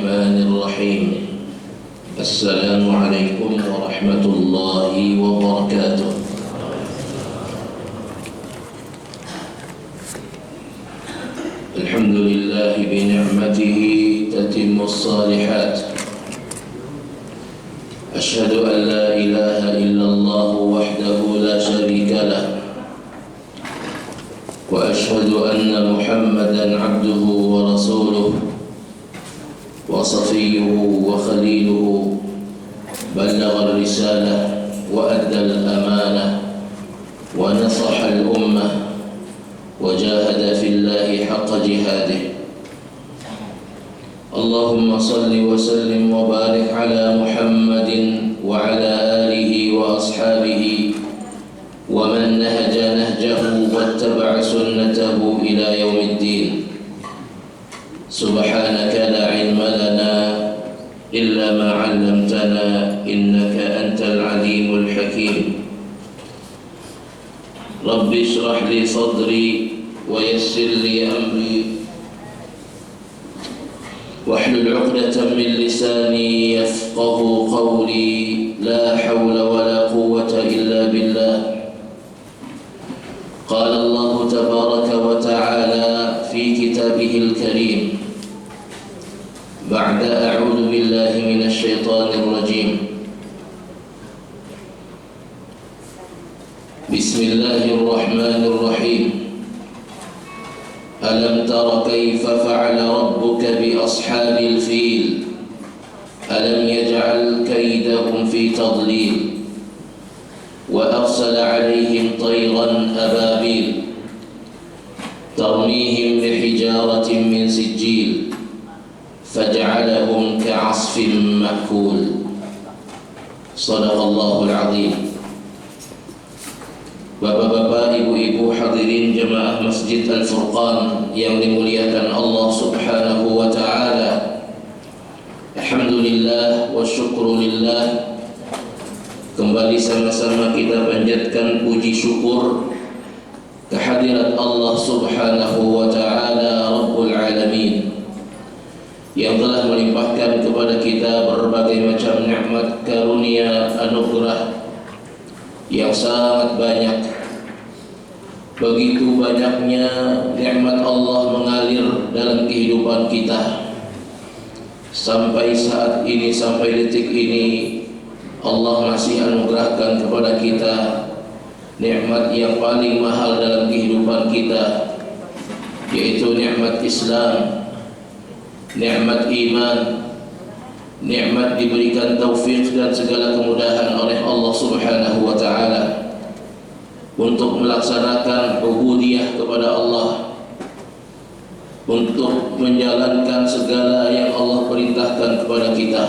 الرحمن الرحيم. السلام عليكم ورحمة الله وبركاته. الحمد لله بنعمته تتم الصالحات. أشهد أن لا إله إلا الله وحده لا شريك له، وأشهد أن محمدًا عبده ورسوله وصفيه وخليله، بلغ الرسالة وأدى الأمانة ونصح الأمة وجاهد في الله حق جهاده. اللهم صل وسلم وبارك على محمد وعلى آله وأصحابه ومن نهج نهجه واتبع سنته إلى يوم الدين. سبحانك لا علم لنا إلا ما علمتنا إنك أنت العليم الحكيم. رب اشرح لي صدري ويسر لي أمري واحلل عقدة من لساني يفقه قولي. لا حول ولا قوة إلا بالله. قال الله تبارك وتعالى في كتابه الكريم بعد أعوذ بالله من الشيطان الرجيم. بسم الله الرحمن الرحيم. ألم تر كيف فعل ربك بأصحاب الفيل؟ ألم يجعل كيدهم في تضليل وأرسل عليهم طيرا أبابيل ترميهم بحجارة من سجيل فجعلهم كعصف مأكول. صدق الله العظيم. Bapak-bapak, ibu-ibu, hadirin jemaah Masjid Al-Furqan yang dimuliakan Allah Subhanahu wa ta'ala. Alhamdulillah wa syukrulillah. Kembali sama-sama kita panjatkan puji syukur kehadirat Allah Subhanahu wa ta'ala Rabbul Alamin, yang telah melimpahkan kepada kita berbagai macam nikmat, karunia, anugerah yang sangat banyak. Begitu banyaknya nikmat Allah mengalir dalam kehidupan kita. Sampai saat ini, sampai detik ini, Allah masih anugerahkan kepada kita nikmat yang paling mahal dalam kehidupan kita, yaitu nikmat Islam, nikmat iman, nikmat diberikan taufik dan segala kemudahan oleh Allah Subhanahu wa ta'ala untuk melaksanakan ubudiyah kepada Allah, untuk menjalankan segala yang Allah perintahkan kepada kita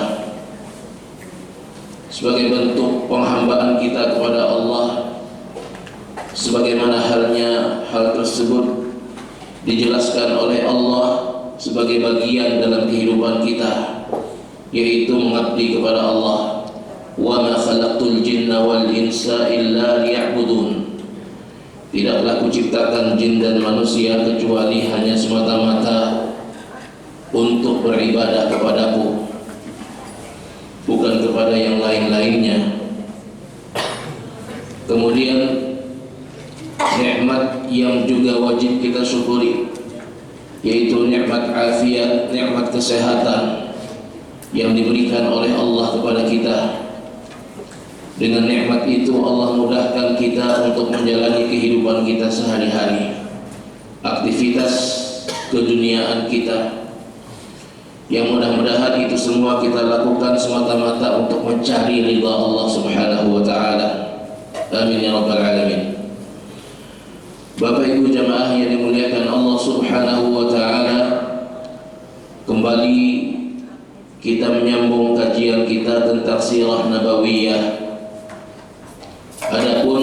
sebagai bentuk penghambaan kita kepada Allah, sebagaimana halnya hal tersebut dijelaskan oleh Allah sebagai bagian dalam kehidupan kita, yaitu mengabdi kepada Allah. Wa ma khalaqtul jinna wal insa illa liya'budun. Tidaklah kuciptakan jin dan manusia kecuali hanya semata-mata untuk beribadah kepadaku, bukan kepada yang lain-lainnya. Kemudian nikmat yang juga wajib kita syukuri, yaitu nikmat afiat, nikmat kesehatan yang diberikan oleh Allah kepada kita. Dengan nikmat itu Allah mudahkan kita untuk menjalani kehidupan kita sehari-hari, aktivitas keduniaan kita, yang mudah-mudahan itu semua kita lakukan semata-mata untuk mencari ridha Allah Subhanahu wa ta'ala. Amin ya rabbal alamin. Bapak ibu jamaah yang dimuliakan Allah Subhanahu wa ta'ala, kembali kita menyambung kajian kita tentang sirah nabawiyah. Adapun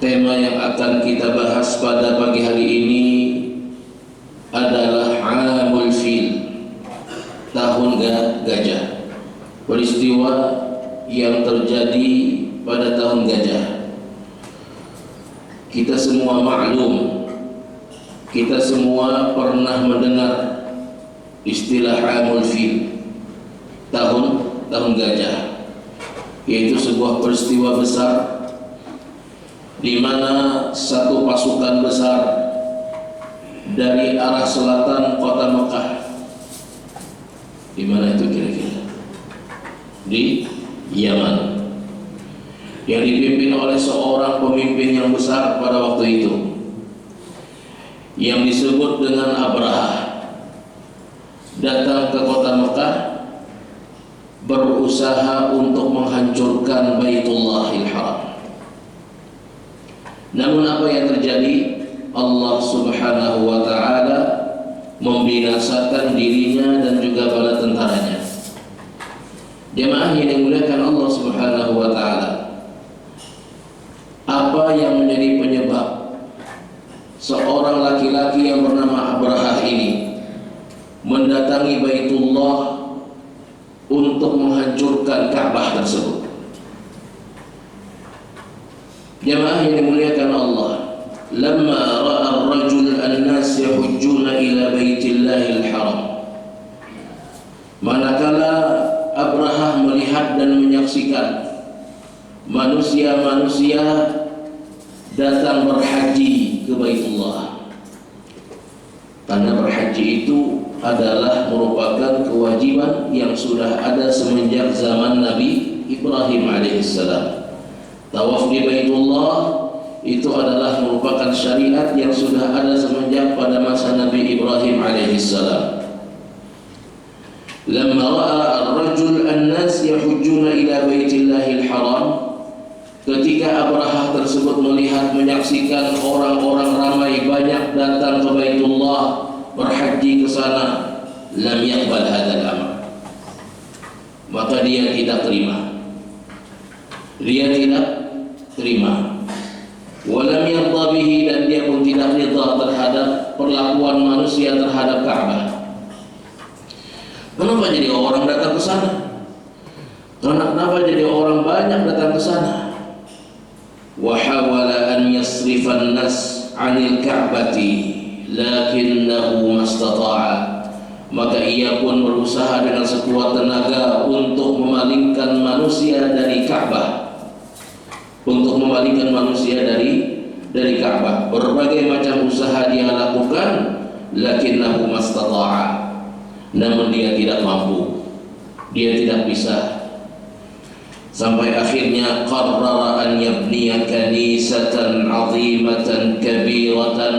tema yang akan kita bahas pada pagi hari ini adalah Amul Fil, tahun gajah. Peristiwa yang terjadi pada tahun gajah. Kita semua maklum, kita semua pernah mendengar istilah Amul Fil, tahun gajah, yaitu sebuah peristiwa besar di mana satu pasukan besar dari arah selatan kota Mekah, di mana itu kira-kira? Di Yaman, yang dipimpin oleh seorang pemimpin yang besar pada waktu itu yang disebut dengan Abraha, datang ke kota Mekah berusaha untuk menghancurkan Baitullahil Haram. Namun apa yang terjadi? Allah Subhanahu wa ta'ala membinasakan dirinya dan juga bala tentaranya. Jemaah yang dimuliakan Allah Subhanahu wa ta'ala, apa yang menjadi penyebab seorang laki-laki yang bernama Abraha ini mendatangi Baitullah untuk menghancurkan Ka'bah tersebut? Jemaah yang dimuliakan Allah, lamma ra'a ar-rajul an-nas yahujjuna ila Baitillahil Haram, manakala Abraha melihat dan menyaksikan manusia-manusia datang berhaji ke Baitullah, karena berhaji itu adalah merupakan kewajiban yang sudah ada semenjak zaman Nabi Ibrahim alaihissalam. Tawaf di Baitullah itu adalah merupakan syariat yang sudah ada semenjak pada masa Nabi Ibrahim alaihissalam. Lamma ra'a ar-rajul an-nas yahujjuna ila Baitillahil Haram, ketika Abraha tersebut melihat, menyaksikan orang-orang ramai banyak datang ke Baitullah, berhaji ke sana, lam yaqbal hadzal amr, maka dia tidak terima. Dia tidak terima. Walam yarda bihi, dan dia pun tidak ridha terhadap perlakuan manusia terhadap Ka'bah. Kenapa jadi orang datang ke sana? Kenapa jadi orang banyak datang ke sana? Wa hawala an yasrifan nas 'anil Ka'bati lakinnahu mastata'a, maka ia pun berusaha dengan sekuat tenaga untuk memalingkan manusia dari Ka'bah, untuk memalingkan manusia dari Ka'bah. Berbagai macam usaha dia lakukan, lakinnahu mastata'a, namun dia tidak mampu, dia tidak bisa. Sampai akhirnya qarrara an yabniya kanisatan 'azimatan kabiratan,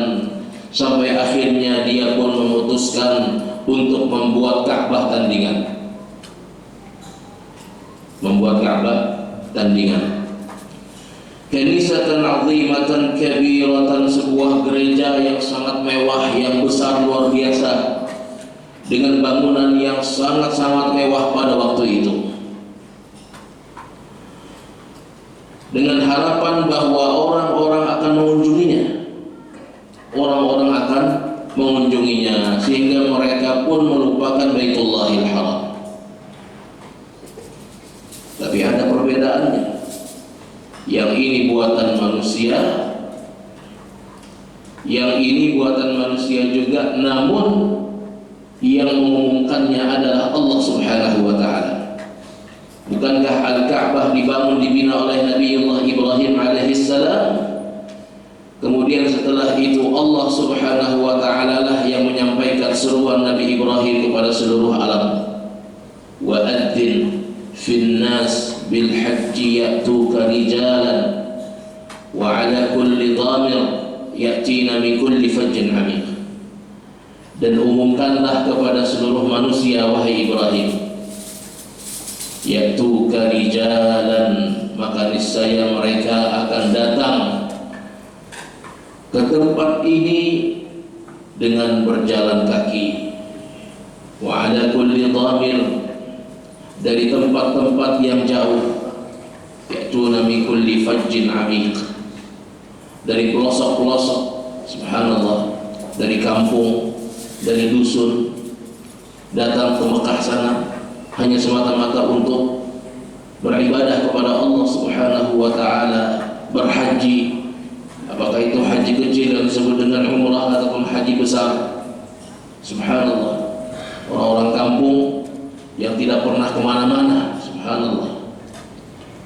sampai akhirnya dia pun memutuskan untuk membuat Ka'bah tandingan. Membuat Ka'bah tandingan. Kanisatan 'azimatan kabiratan, sebuah gereja yang sangat mewah, yang besar luar biasa, dengan bangunan yang sangat-sangat mewah pada waktu itu, dengan harapan bahwa orang-orang akan mengunjunginya, orang-orang akan mengunjunginya, sehingga mereka pun melupakan Baitullahil Haram. Tapi ada perbedaannya. Yang ini buatan manusia, yang ini buatan manusia juga, namun yang mengumumkannya adalah Allah Subhanahu wa ta'ala. Bukankah Al-Ka'bah dibina oleh Nabiullah Ibrahim alaihissalam? Kemudian setelah itu Allah Subhanahu wa ta'ala lah yang menyampaikan seruan Nabi Ibrahim kepada seluruh alam. Wa adzin fin nas bil hajji ya'tuka rijalan wa ala kulli dhamir ya'tina min kulli fajjin 'amiq. Dan umumkanlah kepada seluruh manusia, wahai Ibrahim, ya'tuka rijalan, maka niscaya mereka akan datang ke tempat ini dengan berjalan kaki. Wa ala kulli dhamir, dari tempat-tempat yang jauh, ya'tuna min kulli fajjin 'amiq, dari pelosok-pelosok, subhanallah, dari kampung, dari dusun, datang ke Mekah sana hanya semata-mata untuk beribadah kepada Allah Subhanahu wa ta'ala, berhaji. Apakah itu haji kecil yang disebut dengan umrah ataupun haji besar? Subhanallah, yang tidak pernah kemana-mana, subhanallah,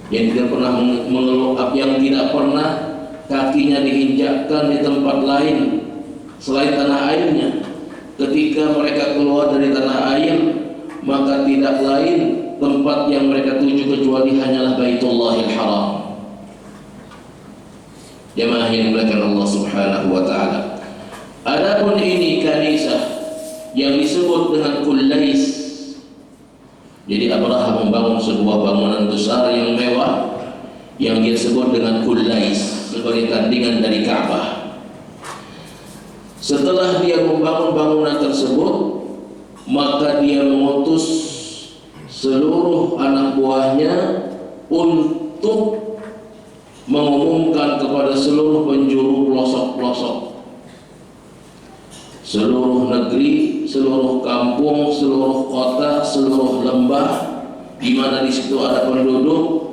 yang tidak pernah mengeluh, yang tidak pernah kakinya diinjakkan di tempat lain selain tanah airnya. Ketika mereka keluar dari tanah air, maka tidak lain tempat yang mereka tuju kecuali hanyalah Baitullahil Haram. Jemaah yang dimuliakan Allah Subhanahu wa taala. Adapun ini kanisah yang disebut dengan Kullais. Jadi Abraha membangun sebuah bangunan besar yang mewah yang dia sebut dengan Kullais sebagai tandingan dari Ka'bah. Setelah dia membangun bangunan tersebut, maka dia mengutus seluruh anak buahnya untuk mengumumkan kepada seluruh penjuru pelosok-pelosok, seluruh negeri, seluruh kampung, seluruh kota, seluruh lembah di mana di situ ada penduduk.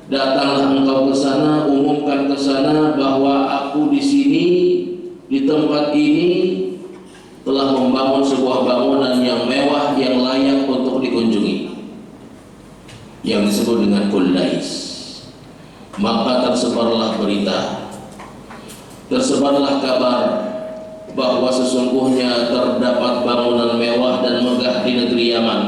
Datanglah engkau ke sana, umumkan ke sana bahwa aku di sini, di tempat ini telah membangun sebuah bangunan yang mewah yang layak untuk dikunjungi, yang disebut dengan Kullais. Maka tersebarlah berita, tersebarlah kabar bahwa sesungguhnya terdapat bangunan mewah dan megah di negeri Yaman.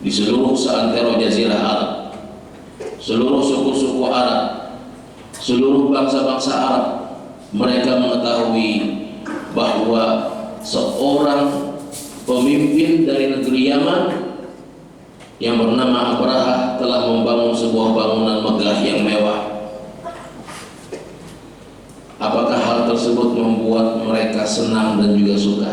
Di seluruh seantero jazirah Arab, seluruh suku-suku Arab, seluruh bangsa-bangsa Arab, mereka mengetahui bahwa seorang pemimpin dari negeri Yaman yang bernama Abraha telah membangun sebuah bangunan megah yang mewah. Apakah hal tersebut membuat mereka senang dan juga suka?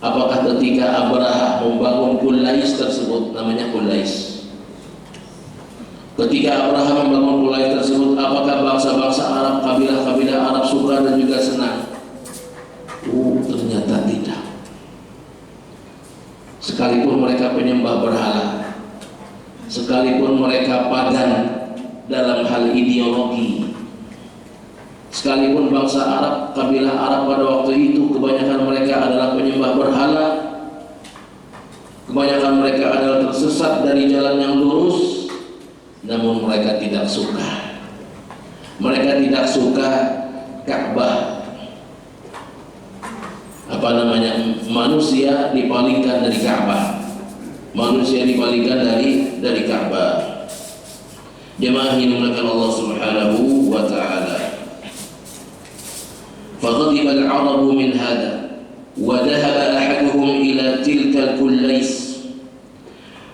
Apakah ketika Abraha membangun Kullais tersebut, namanya Kullais, ketika Abraha membangun Kullais tersebut, apakah bangsa-bangsa Arab, kabilah-kabilah Arab suka dan juga senang? Ternyata tidak. Sekalipun mereka penyembah berhala, sekalipun mereka pagan dalam hal ideologi, sekalipun bangsa Arab, kabilah Arab pada waktu itu kebanyakan mereka adalah penyembah berhala, kebanyakan mereka adalah tersesat dari jalan yang lurus, namun mereka tidak suka. Mereka tidak suka Ka'bah, manusia dipalingkan dari Ka'bah, manusia dipalingkan dari Ka'bah. Jemaah yang dimuliakan Allah Subhanahu wa taala. فغضب العرب من هذا وذهب أحدهم إلى تلك الكليس.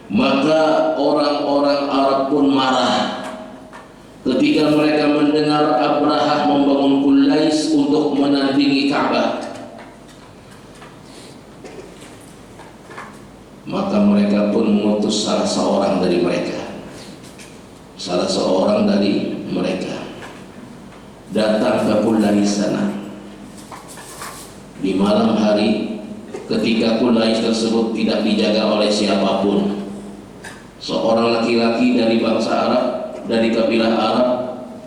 Maka orang-orang Arab pun marah ketika mereka mendengar Abraha membangun Kullais untuk menandingi Ka'bah. Maka mereka pun mengutus salah seorang dari mereka datang ke Kullais sana di malam hari, ketika Kullais tersebut tidak dijaga oleh siapapun. Seorang laki-laki dari bangsa Arab, dari kabilah Arab,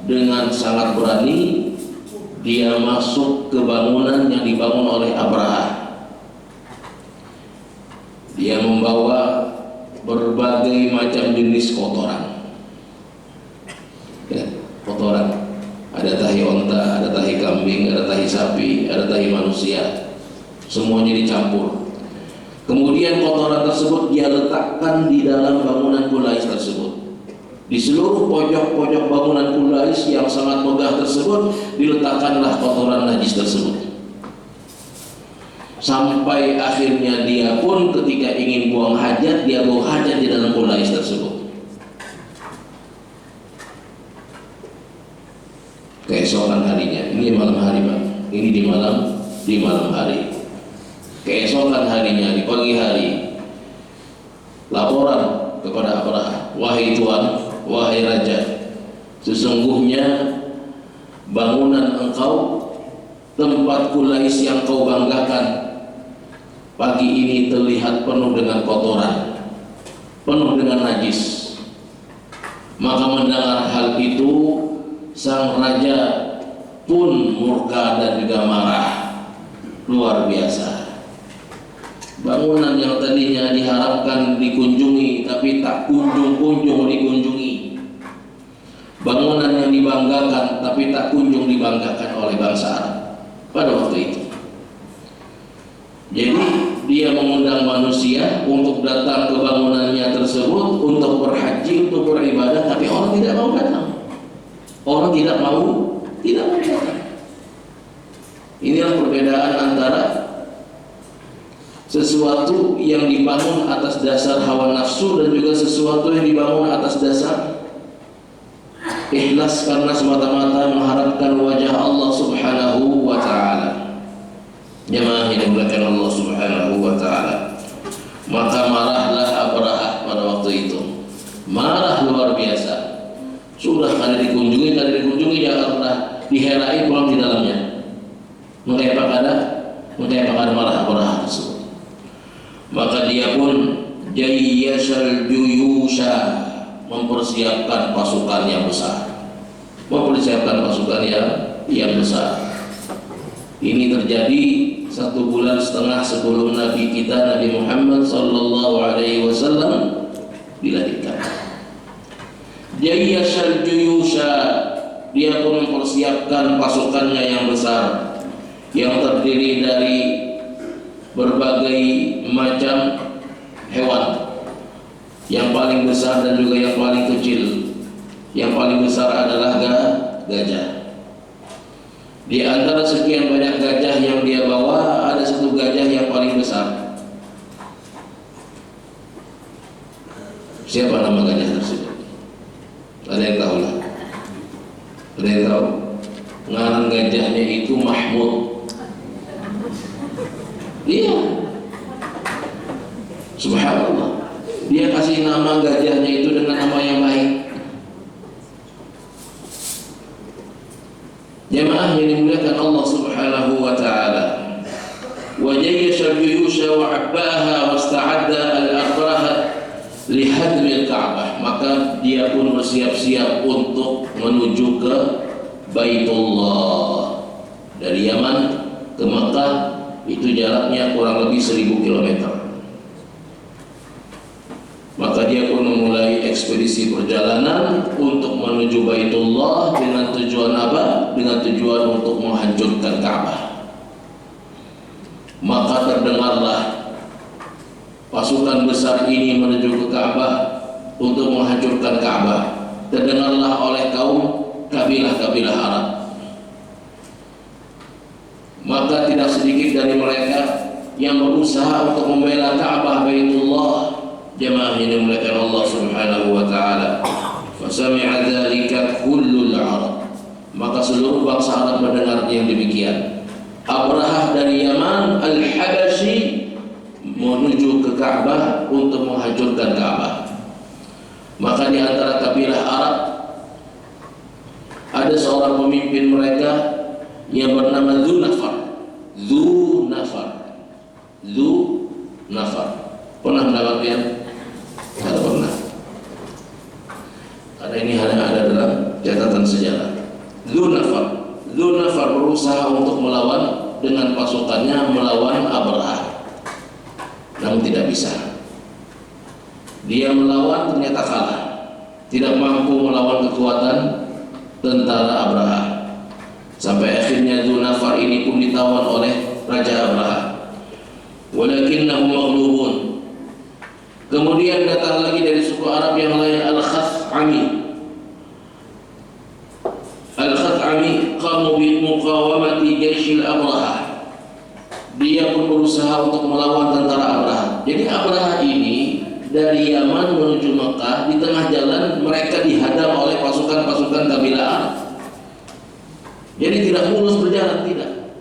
dengan sangat berani dia masuk ke bangunan yang dibangun oleh Abraha. Dia membawa berbagai macam jenis kotoran. Kotoran. Ada tahi onta, ada tahi kambing, ada tahi sapi, ada tahi manusia. Semuanya dicampur. Kemudian kotoran tersebut dia letakkan di dalam bangunan Kullais tersebut. Di seluruh pojok-pojok bangunan Kullais yang sangat megah tersebut diletakkanlah kotoran najis tersebut. Sampai akhirnya dia pun ketika ingin buang hajat, dia buang hajat di dalam Kullais tersebut. Keesokan harinya, ini malam hari Pak, ini di malam hari. Keesokan harinya, di pagi hari, laporan kepada Abraha, wahai Tuan, wahai Raja, sesungguhnya bangunan engkau, tempat Kullais yang kau banggakan, pagi ini terlihat penuh dengan kotoran, penuh dengan najis. Maka mendengar hal itu, sang raja pun murka dan juga marah luar biasa. bangunan yang tadinya diharapkan dikunjungi tapi tak kunjung-kunjung dikunjungi, bangunan yang dibanggakan tapi tak kunjung dibanggakan oleh bangsa Arab pada waktu itu. Jadi dia mengundang manusia untuk datang ke bangunannya tersebut untuk berhaji, untuk beribadah, tapi orang tidak mau datang. Orang tidak mau datang. Inilah perbedaan antara sesuatu yang dibangun atas dasar hawa nafsu dan juga sesuatu yang dibangun atas dasar ikhlas karena semata-mata mengharapkan wajah Allah Subhanahu wa ta'ala. Jemaah yang dimuliakan Allah Subhanahu wa ta'ala. Maka marahlah Abrahah pada waktu itu. Marah luar biasa. Sudah kada dikunjungi jangan pernah dihelai pulang di dalamnya. Mengapa kada marah Abrahah tersebut. Maka dia pun jayyashal juyusha, mempersiapkan pasukan yang besar. Yang besar. Ini terjadi 1,5 bulan sebelum Nabi kita Nabi Muhammad sallallahu alaihi wasallam dilahirkan. Jayyashal juyusha, dia pun mempersiapkan pasukannya yang besar, yang terdiri dari berbagai macam hewan. Yang paling besar dan juga yang paling kecil. Yang paling besar adalah gajah. Di antara sekian banyak gajah yang dia bawa, ada satu gajah yang paling besar. Siapa nama gajah tersebut? Ada yang tahu lah? Ada yang tahu? Ngaran gajahnya itu Mahmud. Iya. Subhanallah. Dia kasih nama gajahnya itu dengan nama yang baik. Jemaah yang dimuliakan Allah Subhanahu wa ta'ala. Wa jayyasha al-juyusha wa 'abbaha wasta'adda al-abraha li hadmi al-Ka'bah. Maka dia pun bersiap-siap untuk menuju ke Baitullah. Dari Yaman ke Makkah itu jaraknya kurang lebih 1000 km. Maka dia pun memulai ekspedisi perjalanan untuk menuju Baitullah dengan tujuan apa? Dengan tujuan untuk menghancurkan Ka'bah. Maka terdengarlah pasukan besar ini menuju ke Ka'bah untuk menghancurkan Ka'bah. Terdengarlah oleh kaum kabilah-kabilah Arab. Maka tidak sedikit dari mereka yang berusaha untuk membela Ka'bah Baitullah. Jemaah yang dimuliakan Allah Subhanahu wa ta'ala. Fasami'a dzalika kullul Arab. Maka seluruh bangsa Arab mendengar yang demikian. Abrahah dari Yaman Al-Habasyi menuju ke Ka'bah untuk menghancurkan Ka'bah. Maka di antara kabilah Arab ada seorang pemimpin mereka yang bernama Dzu Nafar. Pernah mendapatkan? Tidak pernah. Karena ini hanya ada dalam catatan sejarah. Dzu Nafar berusaha untuk melawan dengan pasukannya melawan Abrahah, namun tidak bisa. Dia melawan ternyata kalah, tidak mampu melawan kekuatan tentara Abrahah. Sampai akhirnya Dzu Nafar ini pun ditawan oleh Raja Abrahah. Walakinnahum maghlubun. Kemudian datang lagi dari suku Arab yang lain Al-Khat'ami qamu bi muqawamati jayshil Abrahah. Dia pun berusaha untuk melawan tentara Abrahah. Jadi Abrahah ini dari Yaman menuju Mekah, di tengah jalan mereka dihadang oleh pasukan-pasukan kabilah Arab. Jadi tidak mulus berjalan, tidak.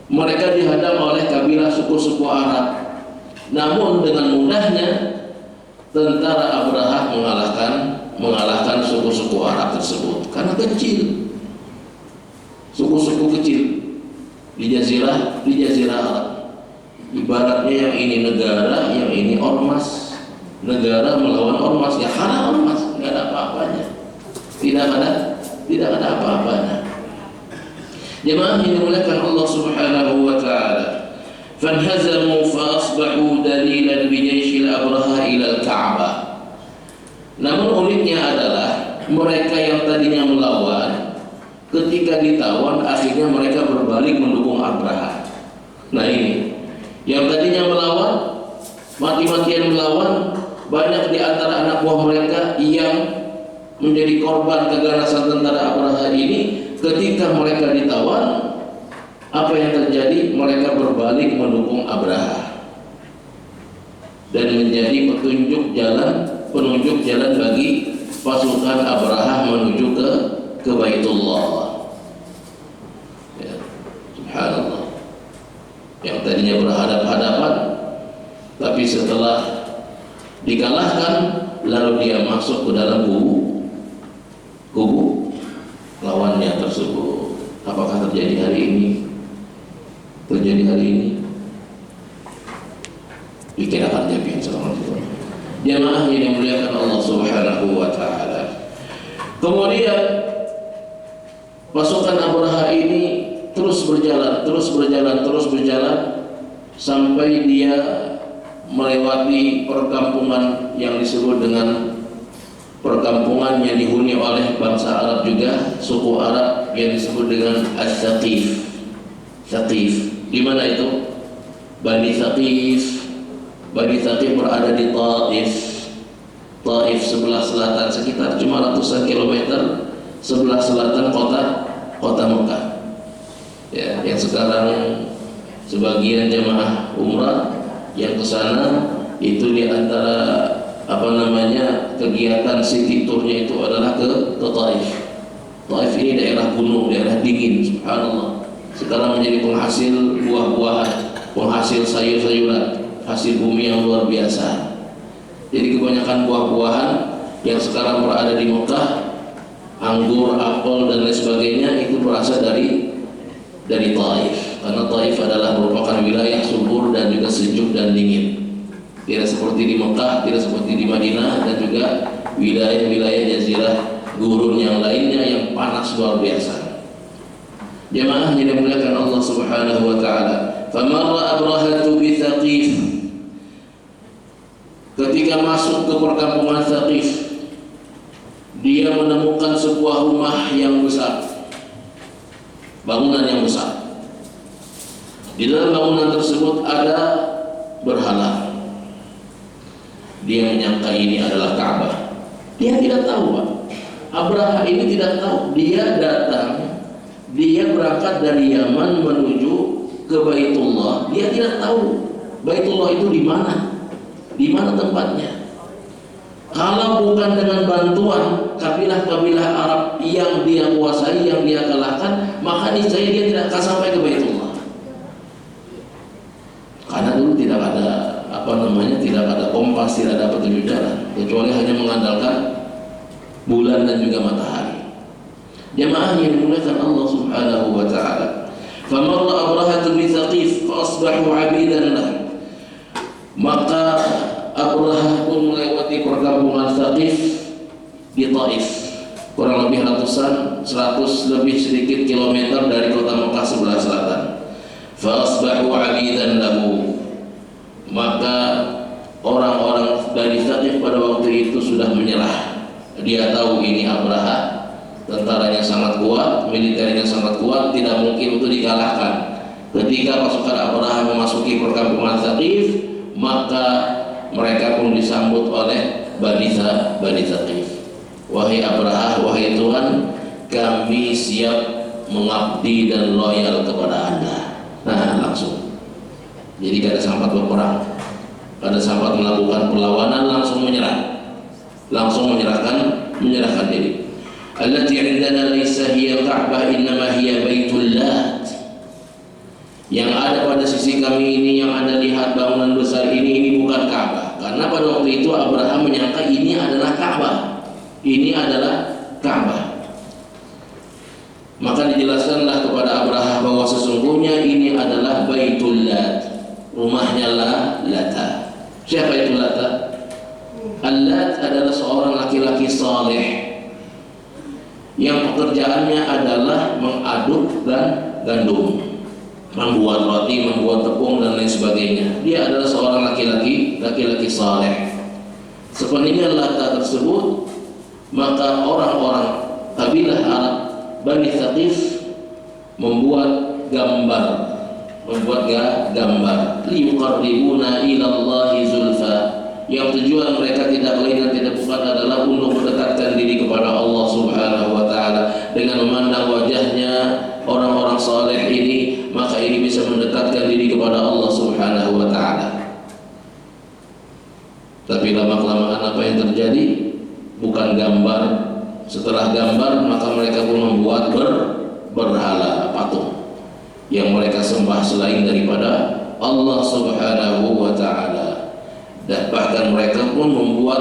Mereka dihadang oleh kabilah suku-suku Arab. Namun dengan mudahnya tentara Abrahah mengalahkan suku-suku Arab tersebut karena kecil, suku-suku kecil di jazirah Arab. Ibaratnya yang ini negara, yang ini ormas. Negara melawan ormas, ya karena ormas nggak ada apa-apanya, tidak ada apa-apanya. Jemaah yang dimuliakan Allah Subhanahu wa ta'ala. fanhazamu fa asbahu dalilan bi jayshil abraha ila al-Ka'bah. Namun uniknya adalah mereka yang tadinya melawan, ketika ditawan akhirnya mereka berbalik mendukung Abraha. Nah ini, yang tadinya melawan, mati-matian melawan, banyak di antara anak buah mereka yang menjadi korban keganasan tentara Abraha ini. Ketika mereka ditawan, apa yang terjadi? Mereka berbalik mendukung Abraha dan menjadi penunjuk jalan bagi pasukan Abraha menuju ke Baitullah. Ya, subhanallah. Yang tadinya berhadap-hadapan, tapi setelah dikalahkan, lalu dia masuk ke dalam kubu lawannya tersebut. Apakah terjadi hari ini? Terjadi hari ini? Dikirakan jami'an assalamualaikum. Jamaah yang dimuliakan Allah Subhanahu wa taala. Kemudian pasukan Abraha ini terus berjalan sampai dia melewati perkampungan yang disebut dengan perkampungan yang dihuni oleh bangsa Arab juga, suku Arab yang disebut dengan As-Saqif. Saqif. Di mana itu? Bani Saqif. Bani Saqif berada di Taif. Taif sebelah selatan, sekitar cuma ratusan kilometer sebelah selatan kota Mekah. Ya, yang sekarang sebagian jemaah umrah yang ke sana itu di antara kegiatan city tournya itu adalah ke Taif. Taif ini daerah gunung, daerah dingin, subhanallah. Sekarang menjadi penghasil buah-buahan, penghasil sayur-sayuran, hasil bumi yang luar biasa. Jadi kebanyakan buah-buahan yang sekarang berada di Mekah, anggur, apel dan lain sebagainya itu berasal dari Taif. Karena Taif adalah merupakan wilayah subur dan juga sejuk dan dingin. Tidak seperti di Mekah, tidak seperti di Madinah, dan juga wilayah-wilayah jazirah gurun yang lainnya yang panas luar biasa. Jemaah yang dimuliakan Allah Subhanahu wa taala. Famarra Abrahatu bi Thaqif. Ketika masuk ke perkampungan Thaqif, dia menemukan sebuah rumah yang besar, bangunan yang besar. Di dalam bangunan tersebut ada berhala. Dia menyangka ini adalah Ka'bah. Dia tidak tahu, Pak. Abraha ini tidak tahu. Dia datang, dia berangkat dari Yaman menuju ke Baitullah. Dia tidak tahu Baitullah itu di mana tempatnya. Kalau bukan dengan bantuan kabilah-kabilah Arab yang dia kuasai, yang dia kalahkan, maka niscaya dia tidak akan sampai ke Baitullah. Karena dulu tidak ada kompas, tidak ada petunjuk jalan, kecuali hanya mengandalkan bulan dan juga matahari. Jemaah yang dimuliakan Allah Subhanahu wa taala. Famarra Abrahatu bi Thaqif fa asbahu 'abidan lahu. Maka Abrahah pun melewati perkampungan Thaqif di Taif, kurang lebih 100 lebih sedikit kilometer dari kota Mekah sebelah selatan. Fa asbahu 'abidan lahu. Maka orang-orang dari Thaqif pada waktu itu sudah menyerah. Dia tahu ini Abraha, tentaranya sangat kuat, militernya sangat kuat, tidak mungkin untuk dikalahkan. Ketika pasukan Abraha memasuki perkampungan Thaqif, maka mereka pun disambut oleh Bani Thaqif. Wahai Abraha, wahai Tuhan, kami siap mengabdi dan loyal kepada Anda. Nah, langsung. Jadi kada sempat berperang, kada sempat melakukan perlawanan, langsung menyerahkan diri. Allati 'indana laysa hiya Ka'bah innama hiya Baitullah. Yang ada pada sisi kami ini, yang Anda lihat bangunan besar ini bukan Ka'bah. Karena pada waktu itu Abraham menyangka ini adalah Ka'bah. Ini adalah Ka'bah. Maka dijelaskanlah kepada Abraham bahwa sesungguhnya ini adalah Baitullah, rumahnya Lata. Siapa itu Lata? Al-Lat adalah seorang laki-laki saleh yang pekerjaannya adalah mengaduk gandum. membuat roti, membuat tepung dan lain sebagainya. Dia adalah seorang laki-laki saleh. Sebenarnya Lata tersebut, maka orang-orang kabilah Arab Bani Thaqif membuat gambar liyuqarribuna ila Allahi zulfa, yang tujuan mereka tidak lain dan tidak bukan adalah untuk mendekatkan diri kepada Allah Subhanahu wa taala. Dengan memandang wajahnya orang-orang saleh ini, maka ini bisa mendekatkan diri kepada Allah Subhanahu wa taala. Tapi lama-kelamaan apa yang terjadi? Bukan gambar. Setelah gambar, maka mereka pun membuat berhala, patung yang mereka sembah selain daripada Allah Subhanahu wa taala. Dan bahkan mereka pun membuat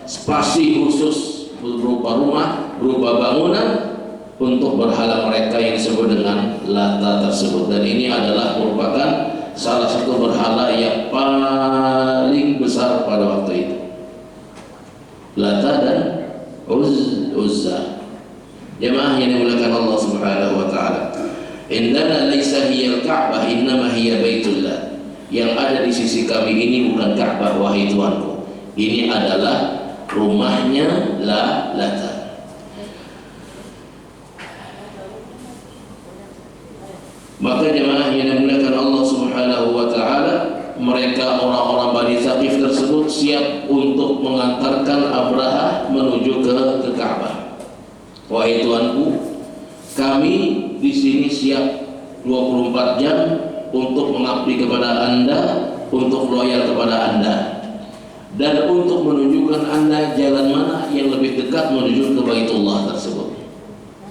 spasi khusus berupa rumah, berupa bangunan untuk berhala mereka yang disebut dengan Lata tersebut. Dan ini adalah merupakan salah satu berhala yang paling besar pada waktu itu, Lata dan Uzza. Jemaah yang dimuliakan Allah Subhanahu wa taala, indana laisa hiyal Ka'bah innama hiya Baitullah. Yang ada di sisi kami ini bukan Ka'bah wahai Tuhanku, ini adalah rumahnya Lata. Maka jemaah yang dimuliakan Allah Subhanahu wa taala, mereka orang-orang Bani Thaqif tersebut siap untuk mengantarkan Abraha menuju ke Ka'bah. Wahai Tuanku, kami di sini siap 24 jam untuk mengabdi kepada Anda, untuk loyal kepada Anda, dan untuk menunjukkan Anda jalan mana yang lebih dekat menuju ke Baitullah tersebut.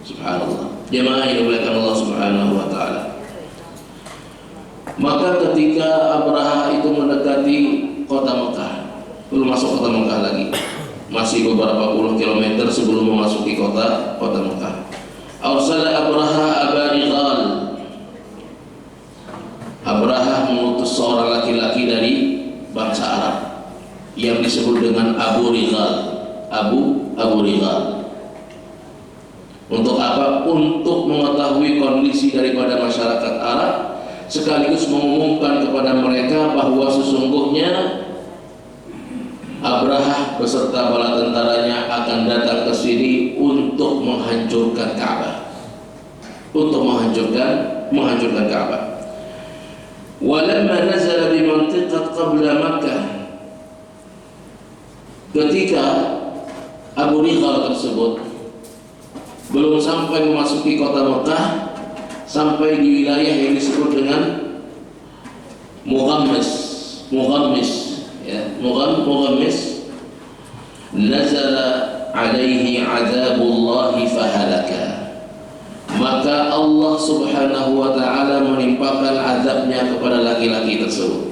Subhanallah. Jemaah yang dimuliakan Allah Subhanahu wa taala. Maka ketika Abraha itu mendekati kota Mekah, belum masuk kota Mekah lagi, masih beberapa puluh kilometer sebelum memasuki kota Mekah, Arsala Abraha Aba Righal. Abraha mengutus seorang laki-laki dari bangsa Arab yang disebut dengan Abu Righal. Abu Righal. Untuk apa? Untuk mengetahui kondisi daripada masyarakat Arab, sekaligus mengumumkan kepada mereka bahwa sesungguhnya Abraha beserta bala tentaranya akan datang ke sini untuk menghancurkan Ka'bah, untuk menghancurkan Ka'bah. Walamma nazala bi mantiqat qabla Makkah, ketika Abu Righal tersebut belum sampai memasuki kota Mekah, sampai di wilayah yang disebut dengan Mughammis, nazala alaihi azabullahi fahalaka, maka Allah Subhanahu wa ta'ala menimpakan azabnya kepada laki-laki tersebut,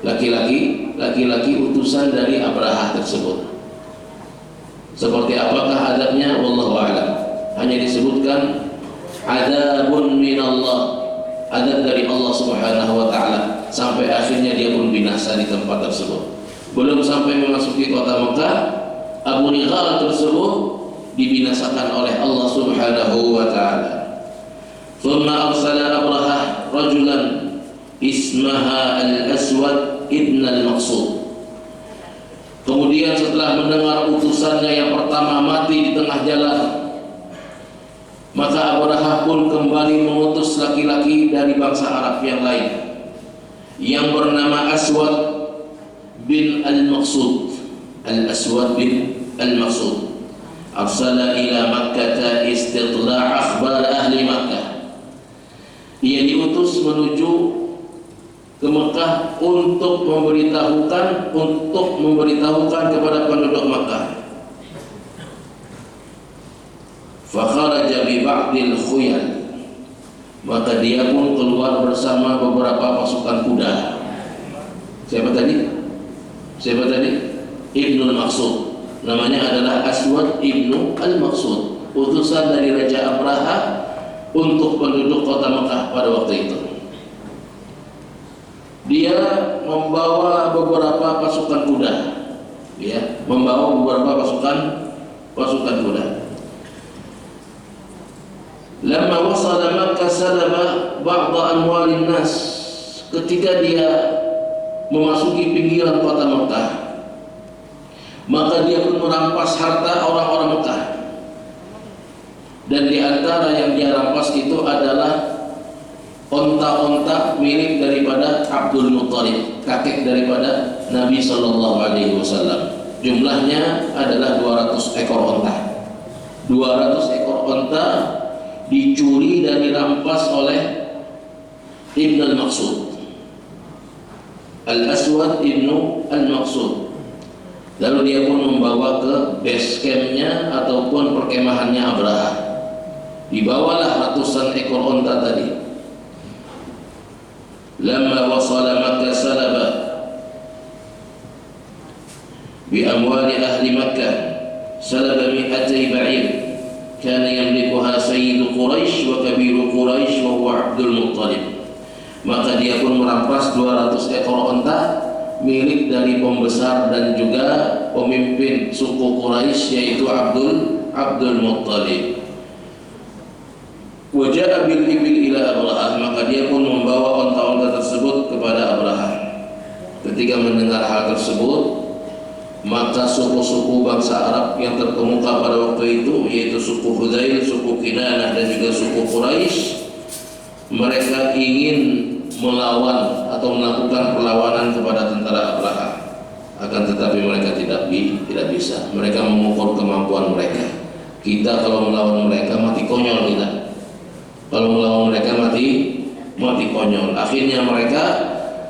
laki-laki utusan dari Abraha tersebut. Seperti apakah azabnya? Wallahu a'lam. Hanya disebutkan azabun minallah, azab dari Allah Subhanahu wa ta'ala, sampai akhirnya dia pun binasa di tempat tersebut. Belum sampai memasuki kota Mekah, Abu Righal tersebut dibinasakan oleh Allah Subhanahu wa ta'ala. Thumma arsala Abraha rajulan ismaha al-Aswad ibn al-Maqsud. Kemudian setelah mendengar utusannya yang pertama mati di tengah jalan, maka Abraha pun kembali mengutus laki-laki dari bangsa Arab yang lain yang bernama Aswad bin Al-Maqsud. Al-Aswad bin Al-Maqsud arsala ila Makkah istitla' akhbar ahli Makkah. Ia diutus menuju ke Mekah untuk memberitahukan kepada penduduk Mekah. Fa kharaja bi ba'dil khuyal, maka dia pun keluar bersama beberapa pasukan kuda. Siapa tadi? Ibnu Al-Maqsud. Namanya adalah Aswad Ibnu Al-Maqsud, utusan dari Raja Abraha untuk penduduk kota Mekah pada waktu itu. Dia membawa beberapa pasukan kuda, Lamma wasala Makkah salaba ba'da amwalin nas. Ketika dia memasuki pinggiran kota Mekah, maka dia pun merampas harta orang-orang Mekah. Dan di antara yang dia rampas itu adalah onta-onta milik daripada Abdul Muttalib, kakek daripada Nabi Sallallahu Alaihi Wasallam. Jumlahnya adalah 200 ekor onta. 200 ekor onta dicuri dan dirampas oleh Ibn al-Maqsud, Al-Aswad Ibn al-Maqsud. Lalu dia pun membawa ke base campnya ataupun perkemahannya Abraha. Dibawalah ratusan ekor onta tadi. Lamma wasala Makkah salaba bi amwali ahli Makkah salaba 200 ba'ir kana yamlikuha sayyidu Quraisy wa kabiru Quraisy wa huwa Abdul Muttalib. Maka dia pun merampas 200 ekor onta milik dari pembesar dan juga pemimpin suku Quraisy, yaitu Abdul Muttalib. Wa ja'a bil ibil ila Abraha, maka dia pun membawa onta-onta tersebut kepada Abraha. Ketika mendengar hal tersebut, maka suku-suku bangsa Arab yang terkemuka pada waktu itu, yaitu suku Hudzail, suku Kinanah dan juga suku Quraisy, mereka ingin melawan atau melakukan perlawanan kepada tentara Abraha. Akan tetapi mereka tidak bisa. Mereka mengukur kemampuan mereka. Kita kalau melawan mereka mati konyol kita. Kalau melawan mereka mati konyol. Akhirnya mereka,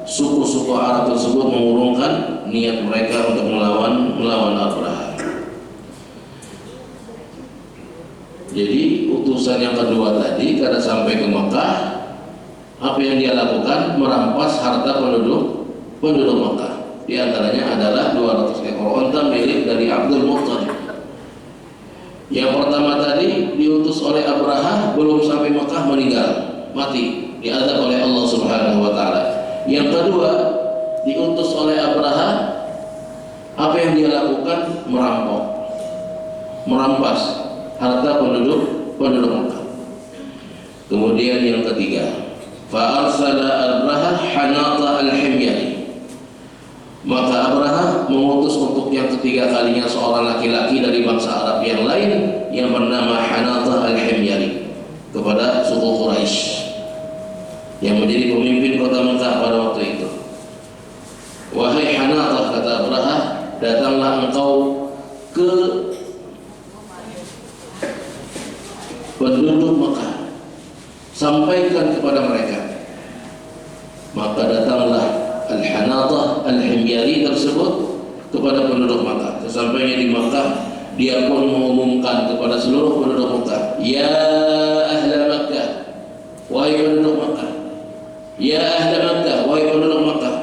suku-suku Arab tersebut mengurungkan niat mereka untuk melawan Abraha. Jadi utusan yang kedua tadi kada sampai ke Mekah, apa yang dia lakukan? Merampas harta penduduk Mekah. Di antaranya adalah 200 ekor onta milik dari Abdul Muttalib. Yang pertama tadi diutus oleh Abraha, belum sampai Mekah meninggal, mati, diazab oleh Allah Subhanahu wa taala. Yang kedua diutus oleh Abraha, apa yang dia lakukan? Merampas harta penduduk Mekah. Kemudian yang ketiga, fa arsala Abraha Hanata al-Himyari. Maka Abraha mengutus untuk yang ketiga kalinya seorang laki-laki dari bangsa Arab yang lain yang bernama Hanata al-Himyari kepada suku Quraisy yang menjadi pemimpin kota Mekah pada waktu itu. Wahai Hanata, kata Abraha, datanglah engkau ke penduduk Mekah, sampaikan kepada mereka. Maka datanglah Al-Hanatah Al-Himyari tersebut kepada penduduk Makkah. Sesampainya di Makkah, dia pun mengumumkan kepada seluruh penduduk Makkah, ya ahla Makkah, wahai penduduk Makkah, ya ahla Makkah, wahai penduduk Makkah,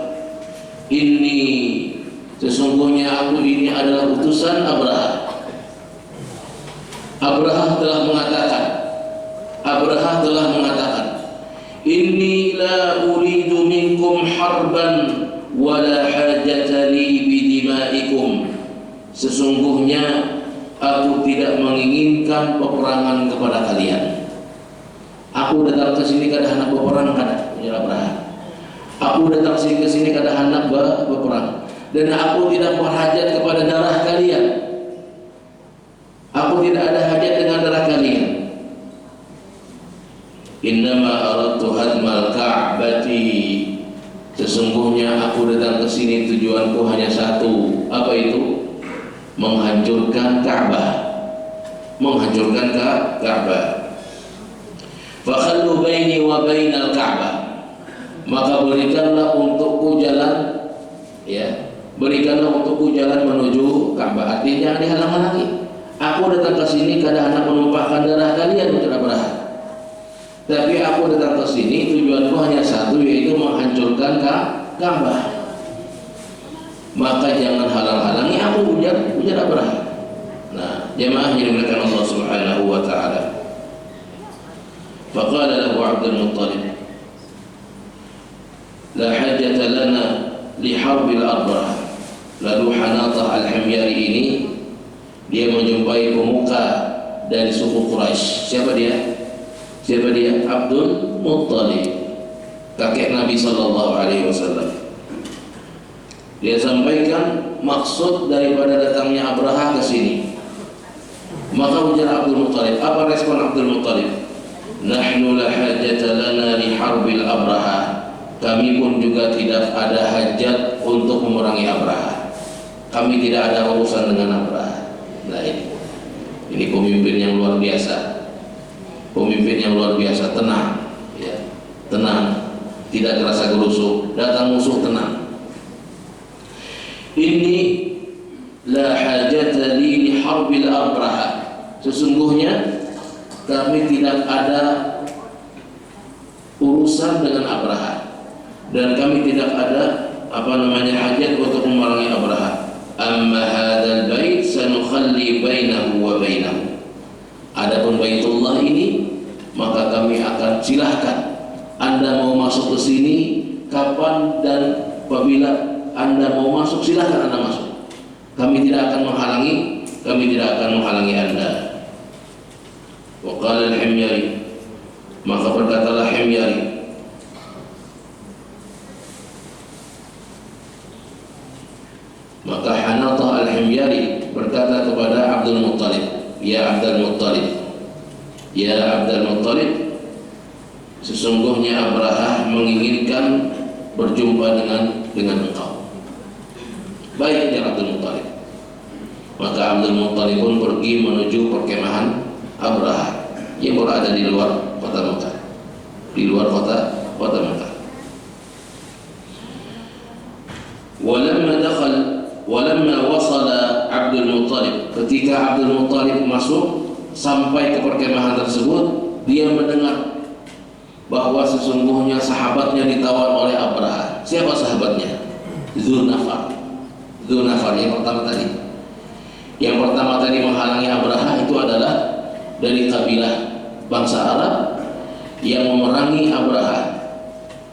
ini sesungguhnya aku ini adalah utusan Abraha. Abraha telah mengatakan, inni la uridu minkum harban wala hajata li bidimaikum. Sesungguhnya aku tidak menginginkan peperangan kepada kalian. Aku datang ke sini kada hendak berperang, kada, ya Abraha. Aku datang ke sini kada hendak berperang, dan aku tidak berhajat kepada darah kalian. Aku tidak ada hajat dengan darah kalian. Innama aradtu hadmal ka'bati. Sesungguhnya aku datang ke sini tujuanku hanya satu. Apa itu? Menghancurkan Ka'bah. Menghancurkan Ka'bah. Fakhallu baini wa bainal Ka'bah. Maka berikanlah untukku jalan, ya, berikanlah untukku jalan menuju Ka'bah. Artinya jangan dihalang-halangi. Aku datang ke sini kada hendak menumpahkan darah kalian, ujar Abraha. Tapi aku datang ke sini tujuanku hanya satu, yaitu menghancurkan Ka'bah. Maka jangan halang-halangi aku, ujar Abraha. Nah, jemaah yang dimuliakan Allah Subhanahu wa taala. Faqala lahu Abdul Muttalib, la hajata lana li harbil Abraha. Lalu Hanatah al-Himyari ini dia menjumpai pemuka dari suku Quraisy. Siapa dia? Siapa dia? Abdul Muttalib, kakek Nabi Sallallahu Alaihi Wasallam. Dia sampaikan maksud daripada datangnya Abraha ke sini. Maka ujar Abdul Muttalib, apa respon Abdul Muttalib? Nahnu la hajata lana li harbil Abraha. Kami pun juga tidak ada hajat untuk memerangi Abraha. Kami tidak ada urusan dengan Abraha. Nah ini pemimpin yang luar biasa. Pemimpin yang luar biasa, tenang, ya, tenang, tidak terasa gerusuk. Datang musuh tenang. Ini la hajata li harbil Abraha. Sesungguhnya kami tidak ada urusan dengan Abraha dan kami tidak ada hajat untuk memerangi Abraha. Amma hadzal bait sanukhalli bainahu wa bainahu. Adapun Baitullah ini, maka kami akan silahkan Anda mau masuk ke sini kapan dan apabila Anda mau masuk, silahkan Anda masuk. Kami tidak akan menghalangi Anda. Wa qala al-Himyari, maka berkatalah Himyari, maka Hanatah al-Himyari berkata kepada Abdul Muttalib, Ya Abdul Muttalib, Ya Abdul Muttalib, sesungguhnya Abraha menginginkan berjumpa dengan engkau. Baik ya Abdul Muttalib. Maka Abdul Muttalib pun pergi menuju perkemahan Abraha yang berada di luar kota Mekah, di luar kota Mekah. Walamma wasala Abdul Muttalib, ketika Abdul Muttalib masuk sampai ke perkemahan tersebut, dia mendengar bahwa sesungguhnya sahabatnya ditawan oleh Abraha. Siapa sahabatnya? Dzunafar. Dzunafar yang pertama tadi. Yang pertama tadi menghalangi Abraha itu adalah dari kabilah bangsa Arab yang memerangi Abraha,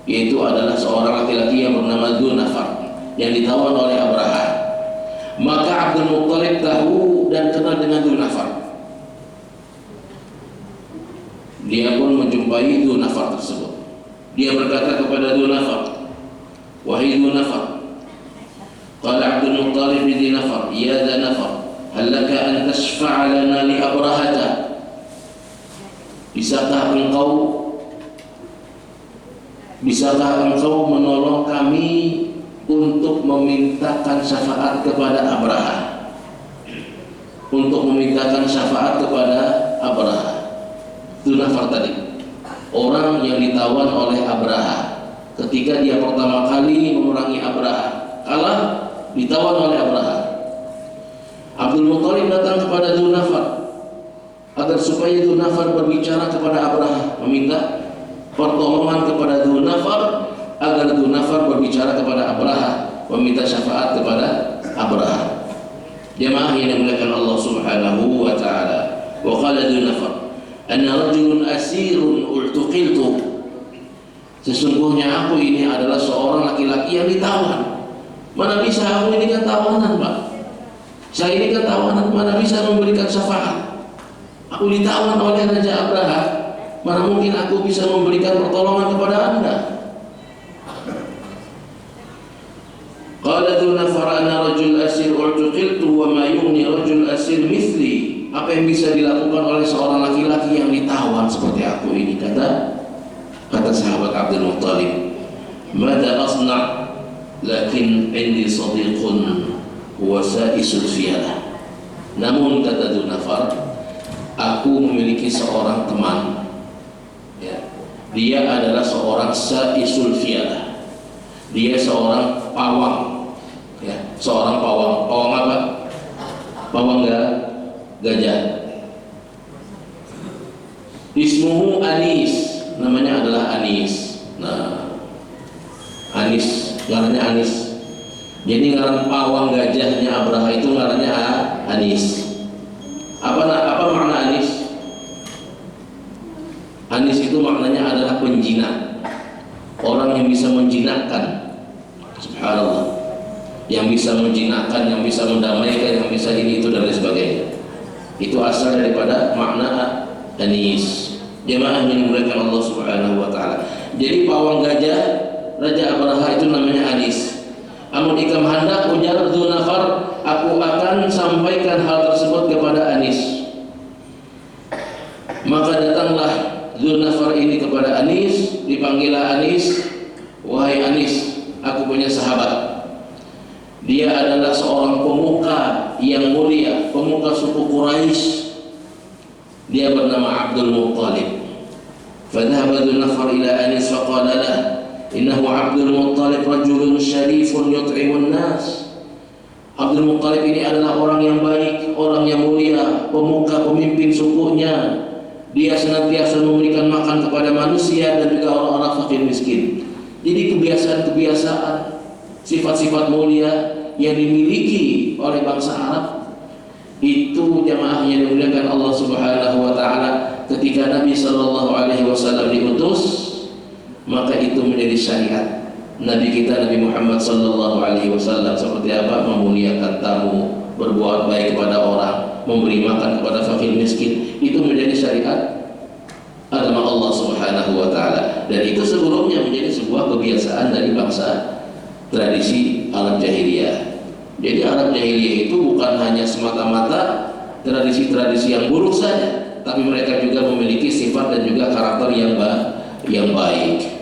yaitu adalah seorang laki-laki yang bernama Dzunafar yang ditawan oleh Abraha. Maka Abdul Muttalib tahu dan kenal dengan Dzunafar. Dia pun menjumpai Dzunafar tersebut. Dia berkata kepada Dzunafar, wahai Dzunafar, qala Abdul Muttalib li Dzunafar, ya Dzunafar, hal laka an tashfa'a lana li Abrahata? Bisakah engkau menolong kami untuk memintakan syafaat kepada Abraha? Untuk memintakan syafaat kepada Abraha. Dzunafar tadi, orang yang ditawan oleh Abraha ketika dia pertama kali memerangi Abraha, kalah, ditawan oleh Abraha. Abdul Muttalib datang kepada Dzunafar agar supaya Dzunafar berbicara kepada Abraha, meminta pertolongan kepada Dzunafar agar Dzunafar berbicara kepada Abraha, meminta syafaat kepada Abraha. Jemaah yang dimuliakan Allah Subhanahu wa taala. Wa qala Dzunafar, "Ana rajulun asirun ultuqiltu." Sesungguhnya aku ini adalah seorang laki-laki yang ditawan. Mana bisa aku ini kan tawanan, Pak? Saya ini kan tawanan, mana bisa memberikan syafaat? Aku ditawan oleh Raja Abraha, mana mungkin aku bisa memberikan pertolongan kepada Anda? Qala Dzunafar, ana rajul asir ultuqiltu wa ma yughni rajul asir mithli. Apa yang bisa dilakukan oleh seorang laki-laki yang ditawan seperti aku ini? Kata sahabat Abdul Muttalib, "Mada asna'? Lakin indi sadiqun huwa sa'isul fiyalah." Namun kata Dzunafar, aku memiliki seorang teman, ya. Dia adalah seorang sa'isul fiyalah. Dia seorang pawang, ya, seorang pawang. Pawang apa? Pawang gajah. Ismuhu Anis, namanya adalah Anis. Nah, Anis, ngarannya Anis. Jadi ngaran pawang gajahnya Abraha itu ngarannya Anis. Apa makna Anis? Anis itu maknanya adalah penjinak, orang yang bisa menjinakkan. Subhanallah, yang bisa menjinakkan, yang bisa mendamaikan, yang bisa ini itu dan lain sebagainya. Itu asal daripada makna Anis. Jemaah yang dimuliakan Allah Subhanahu wa taala. Jadi pawang gajah Raja Abraha itu namanya Anis. Amun ikam hendak ujar Dzunafar, aku akan sampaikan hal tersebut kepada Anis. Maka datanglah Dzunafar ini kepada Anis, dipanggillah Anis, wahai Anis, aku punya sahabat. Dia adalah seorang pemuka yang mulia, pemuka suku Quraisy. Dia bernama Abdul Muttalib. Fadhahaba Dzunafar ila Anis faqala lahu innahu Abdul Muttalib rajulun syarifun yut'imun nas. Abdul Muttalib ini adalah orang yang baik, orang yang mulia, pemuka, pemimpin sukunya. Dia senantiasa memberikan makan kepada manusia dan juga orang-orang fakir miskin. Jadi kebiasaan-kebiasaan, sifat-sifat mulia yang dimiliki oleh bangsa Arab itu jamaah yang dimuliakan Allah Subhanahu wa taala. Ketika Nabi sallallahu alaihi wasallam diutus, maka itu menjadi syariat Nabi kita Nabi Muhammad sallallahu alaihi wasallam. Seperti apa? Memuliakan tamu, berbuat baik kepada orang, memberi makan kepada fakir miskin. Itu menjadi syariat agama Allah Subhanahu wa taala. Dan itu sebelumnya menjadi sebuah kebiasaan dari bangsa tradisi Arab Jahiliyah. Jadi Arab Jahiliyah itu bukan hanya semata-mata tradisi-tradisi yang buruk saja, tapi mereka juga memiliki sifat dan juga karakter yang baik.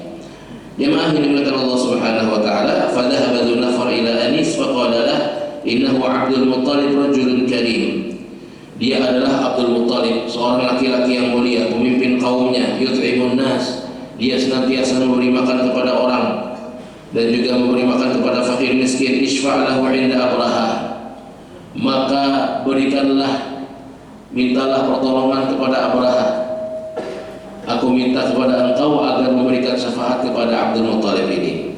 Jemaah yang dimuliakan Allah Subhanahu wa taala, fadhahaba Dzunafar ila Anis faqala lahu innahu Abdul Muttalib rajulun karim. Dia adalah Abdul Muttalib, seorang laki-laki yang mulia, pemimpin kaumnya, yut'imun nas. Dia senantiasa memberi makan kepada orang dan juga memberi makan kepada fakir miskin. Isfa'lahu 'inda Abraha, maka berikanlah, mintalah pertolongan kepada Abraha. Aku minta kepada engkau agar memberikan syafaat kepada Abdul Muttalib ini.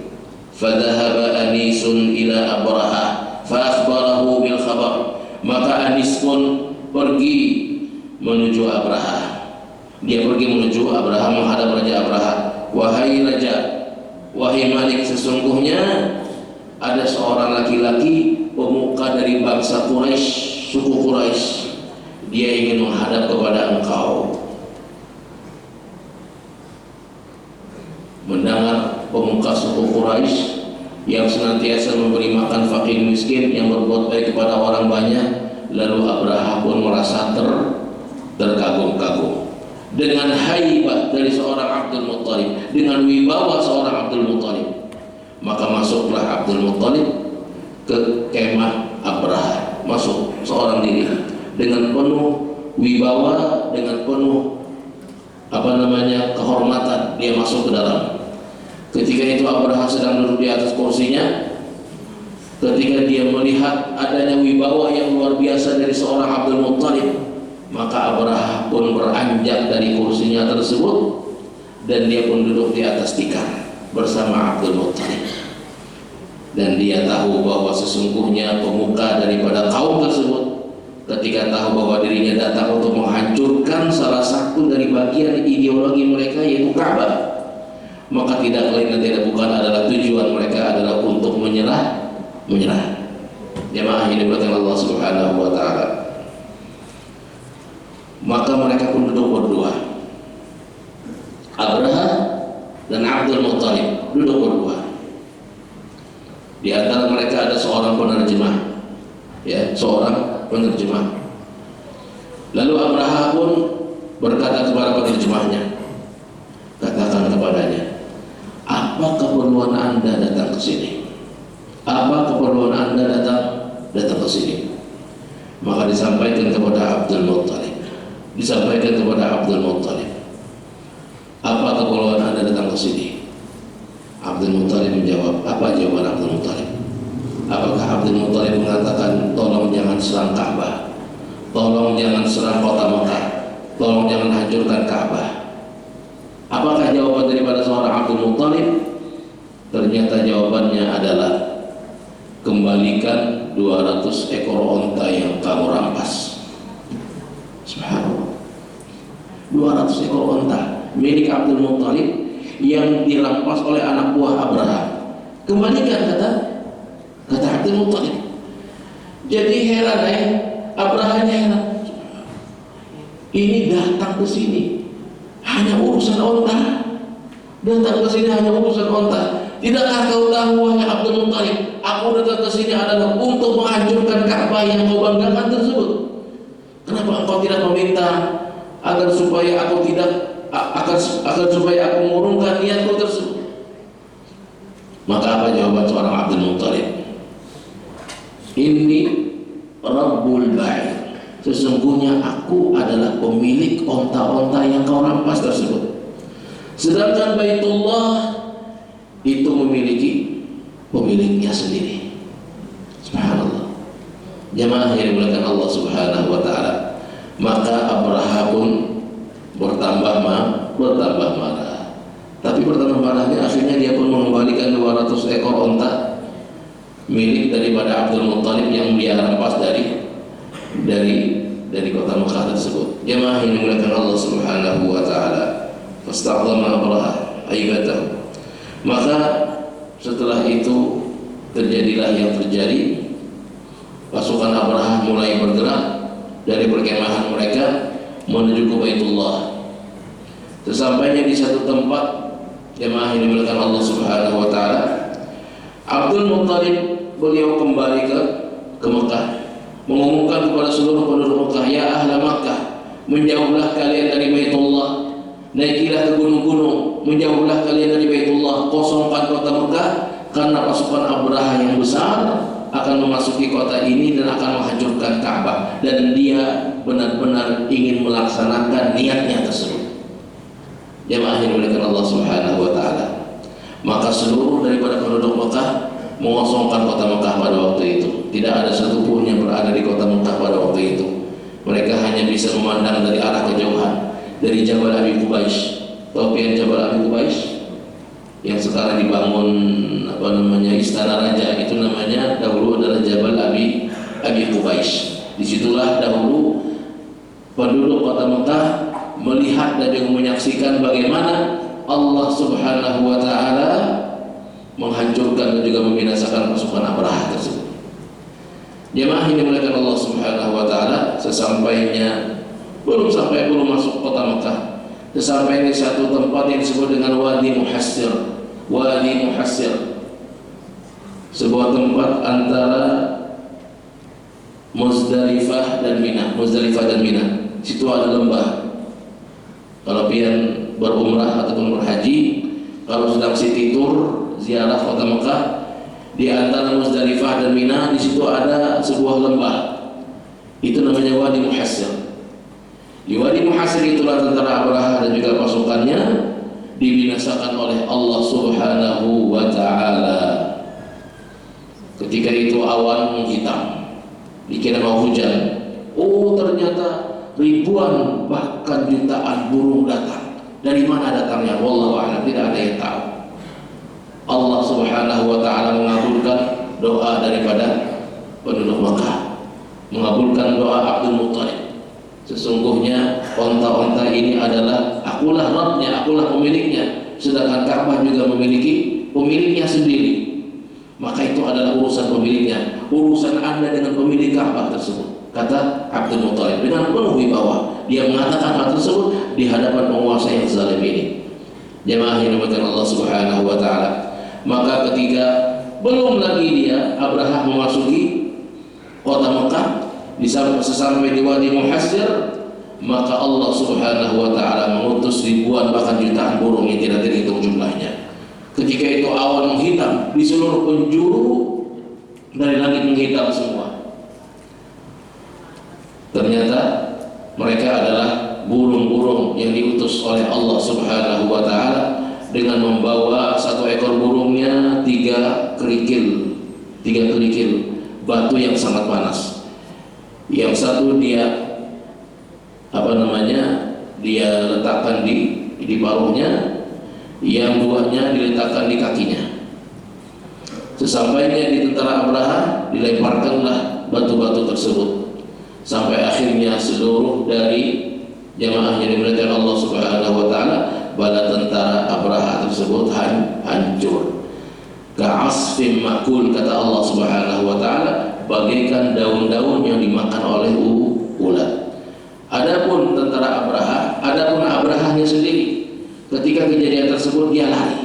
Fadhahaba Anisun ila Abraha fa akhbarahu bil khabar. Maka Anis pun pergi menuju Abraha. Dia pergi menuju Abraha, menghadap Raja Abraha. Wahai Raja, wahai Malik, sesungguhnya ada seorang laki-laki pemuka dari bangsa Quraisy, suku Quraisy. Dia ingin menghadap kepada engkau. Mendengar pemuka suku Quraisy yang senantiasa memberi makan fakir miskin, yang berbuat baik kepada orang banyak, lalu Abraha pun merasa terkagum-kagum dengan haibah dari seorang Abdul Muttalib, dengan wibawa seorang Abdul Muttalib. Maka masuklah Abdul Muttalib ke kemah Abraha, masuk seorang diri dengan penuh wibawa, dengan penuh kehormatan. Dia masuk ke dalam. Ketika itu Abraha sedang duduk di atas kursinya. Ketika dia melihat adanya wibawa yang luar biasa dari seorang Abdul Muttalib, maka Abraha pun beranjak dari kursinya tersebut dan dia pun duduk di atas tikar bersama Abdul Muttalib. Dan dia tahu bahwa sesungguhnya pemuka daripada kaum tersebut, ketika tahu bahwa dirinya datang untuk menghancurkan salah satu dari bagian ideologi mereka, yaitu Ka'bah, maka tidak lain dan tidak bukan adalah tujuan mereka adalah untuk menyerah. Jemaah yang dimuliakan Allah Subhanahu wa taala. Maka mereka pun duduk berdua. Abraha dan Abdul Muttalib duduk berdua. Di antara mereka ada seorang penerjemah, seorang penerjemah. Lalu Abraha pun berkata kepada penerjemahnya, katakan kepadanya, apa keperluan Anda datang ke sini? Apa keperluan Anda datang ke sini? Maka disampaikan kepada Abdul Muttalib. Apa keperluan Anda datang ke sini? Abdul Muttalib menjawab. Apa jawaban Abdul Muttalib? Apakah Abdul Muttalib mengatakan, tolong jangan serang Ka'bah, tolong jangan serang kota Mekah, tolong jangan hancurkan Ka'bah? Apakah jawaban daripada seorang Abdul Muttalib? Ternyata jawabannya adalah, kembalikan 200 ekor onta yang kamu rampas. Subhanallah, 200 ekor onta milik Abdul Muttalib yang dirampas oleh anak buah Abraha. Kembalikan, kata Abdul Muttalib. Jadi heran, Abraha heran. Ini datang ke sini hanya urusan onta. Datang ke sini hanya urusan onta. Tidakkah kau tahu wahai Abdul Muttalib, aku datang ke sini adalah untuk menghancurkan Ka'bah yang kau banggakan tersebut. Kenapa engkau tidak meminta agar supaya aku mengurungkan niatku tersebut? Maka apa jawaban seorang Abdul Muttalib? Ini Rabbul Ba'ir. Sesungguhnya aku adalah pemilik onta-onta yang kau rampas tersebut. Sedangkan Baitullah itu memiliki pemiliknya sendiri. Subhanallah. Jamaah yang dimuliakan Allah Subhanahu wa taala. Maka Abraha pun bertambah marah. Tapi bertambah marahnya akhirnya dia pun mengembalikan 200 ekor onta milik daripada Abdul Muttalib yang dia rampas dari kota Mekah tersebut. Jamaah yang dimuliakan Allah Subhanahu wa taala. Fasta'dhama Abraha aibatahu. Maka setelah itu terjadilah yang terjadi. Pasukan Abraha mulai bergerak dari perkemahan mereka menuju ke Baitullah. Sesampainya di satu tempat, jemaah yang dimuliakan Allah Subhanahu wa taala, Abdul Muttalib beliau kembali ke Mekah, mengumumkan kepada seluruh penduduk Mekah, ya ahla Makkah, menjauhlah kalian dari Baitullah. Naikilah ke gunung-gunung, menjauhlah kalian dari Baitullah, kosongkan kota Mekah karena pasukan Abraha yang besar akan memasuki kota ini dan akan menghancurkan Ka'bah, dan dia benar-benar ingin melaksanakan niatnya tersebut. Jemaah yang dimuliakan Allah Subhanahu wa taala. Maka seluruh daripada penduduk Mekah mengosongkan kota Mekah pada waktu itu. Tidak ada satupun yang berada di kota Mekah pada waktu itu. Mereka hanya bisa memandang dari arah kejauhan. Dari Jabal Abi Qubais. Tahu Jabal Abi Qubais yang sekarang dibangun istana raja, itu namanya dahulu adalah Jabal Abi Qubais. Disitulah dahulu penduduk kota Mekah melihat dan juga menyaksikan bagaimana Allah Subhanahu wa taala menghancurkan dan juga membinasakan pasukan Abraha tersebut. Jemaah yang dimuliakan Allah Subhanahu wa taala, belum masuk kota Mekah, sesampainya di satu tempat yang disebut dengan Wadi Muhassir. Wadi Muhassir, sebuah tempat antara Muzdalifah dan Mina. Situ ada lembah. Kalau pian berumrah ataupun berhaji, kalau sedang city tour ziarah kota Mekah, di antara Muzdalifah dan Mina, di situ ada sebuah lembah. Itu namanya Wadi Muhassir. Di Wadi Muhassir itulah tentara Abraha dan juga pasukannya dibinasakan oleh Allah Subhanahu wa taala. Ketika itu awan menghitam, dikira mau hujan. Oh, ternyata ribuan bahkan jutaan burung datang. Dari mana datangnya? Wallahu a'lam, tidak ada yang tahu. Allah Subhanahu wa taala mengabulkan doa daripada penduduk Mekah, mengabulkan doa Abdul Muttalib. Sesungguhnya onta-onta ini adalah akulah Rabbnya, akulah pemiliknya. Sedangkan Ka'bah juga memiliki pemiliknya sendiri. Maka itu adalah urusan pemiliknya. Urusan Anda dengan pemilik Ka'bah tersebut, kata Abdul Muttalib dengan penuh wibawa. Dia mengatakan hal tersebut di hadapan penguasa yang zalim ini. Jemaah yang dimuliakan Allah Subhanahu wa taala. Maka ketika belum lagi Abraha memasuki kota Mekah, sesampai di Wadi Muhassir, maka Allah Subhanahu wa taala mengutus ribuan bahkan jutaan burung yang tidak terhitung jumlahnya. Ketika itu awan menghitam di seluruh penjuru dari langit, menghitam semua. Ternyata mereka adalah burung-burung yang diutus oleh Allah Subhanahu wa taala dengan membawa satu ekor burungnya tiga kerikil batu yang sangat panas. Yang satu dia letakkan di paruhnya, yang duanya diletakkan di kakinya. Sesampainya di tentara Abraha, dilemparkanlah batu-batu tersebut sampai akhirnya seluruh dari jamaah yang dimuliakan Allah Subhanahu wa taala, bala tentara Abraha tersebut hancur. Ka'asfim ma'kul, kata Allah Subhanahu wa taala, bagaikan daun-daun yang dimakan oleh ulat. Adapun Abrahanya sendiri, Ketika kejadian tersebut dia lari,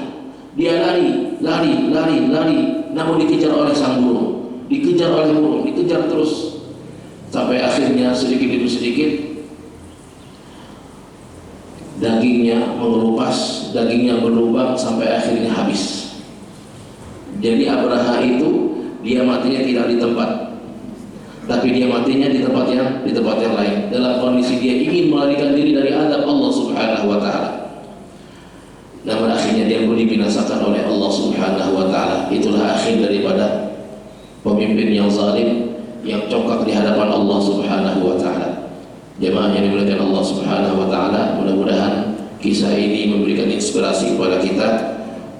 namun dikejar oleh sang burung, dikejar terus sampai akhirnya sedikit demi sedikit dagingnya mengelupas, dagingnya berlubang sampai akhirnya habis. Jadi Abraha itu dia matinya tidak di tempat, tapi dia matinya di tempat yang lain, dalam kondisi dia ingin melarikan diri dari azab Allah Subhanahu wa taala. Namun akhirnya dia pun dibinasakan oleh Allah Subhanahu wa taala. Itulah akhir daripada pemimpin yang zalim, yang congkak di hadapan Allah Subhanahu wa taala. Jemaah yang dimuliakan Allah Subhanahu wa taala, mudah-mudahan kisah ini memberikan inspirasi kepada kita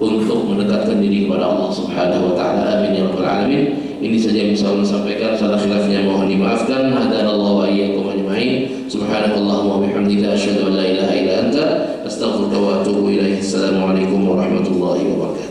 untuk mendekatkan diri kepada Allah Subhanahu wa taala. Amin ya rabbal alamin. Ini saja yang bisa saya sampaikan. Salah khilafnya mohon dimaafkan. Hadanallahu wa iyyakum ajma'in. Subhanakallahumma wa bihamdika asyhadu an la ilaha illa anta astaghfiruka wa atubu ilaik. Assalamualaikum warahmatullahi wabarakatuh.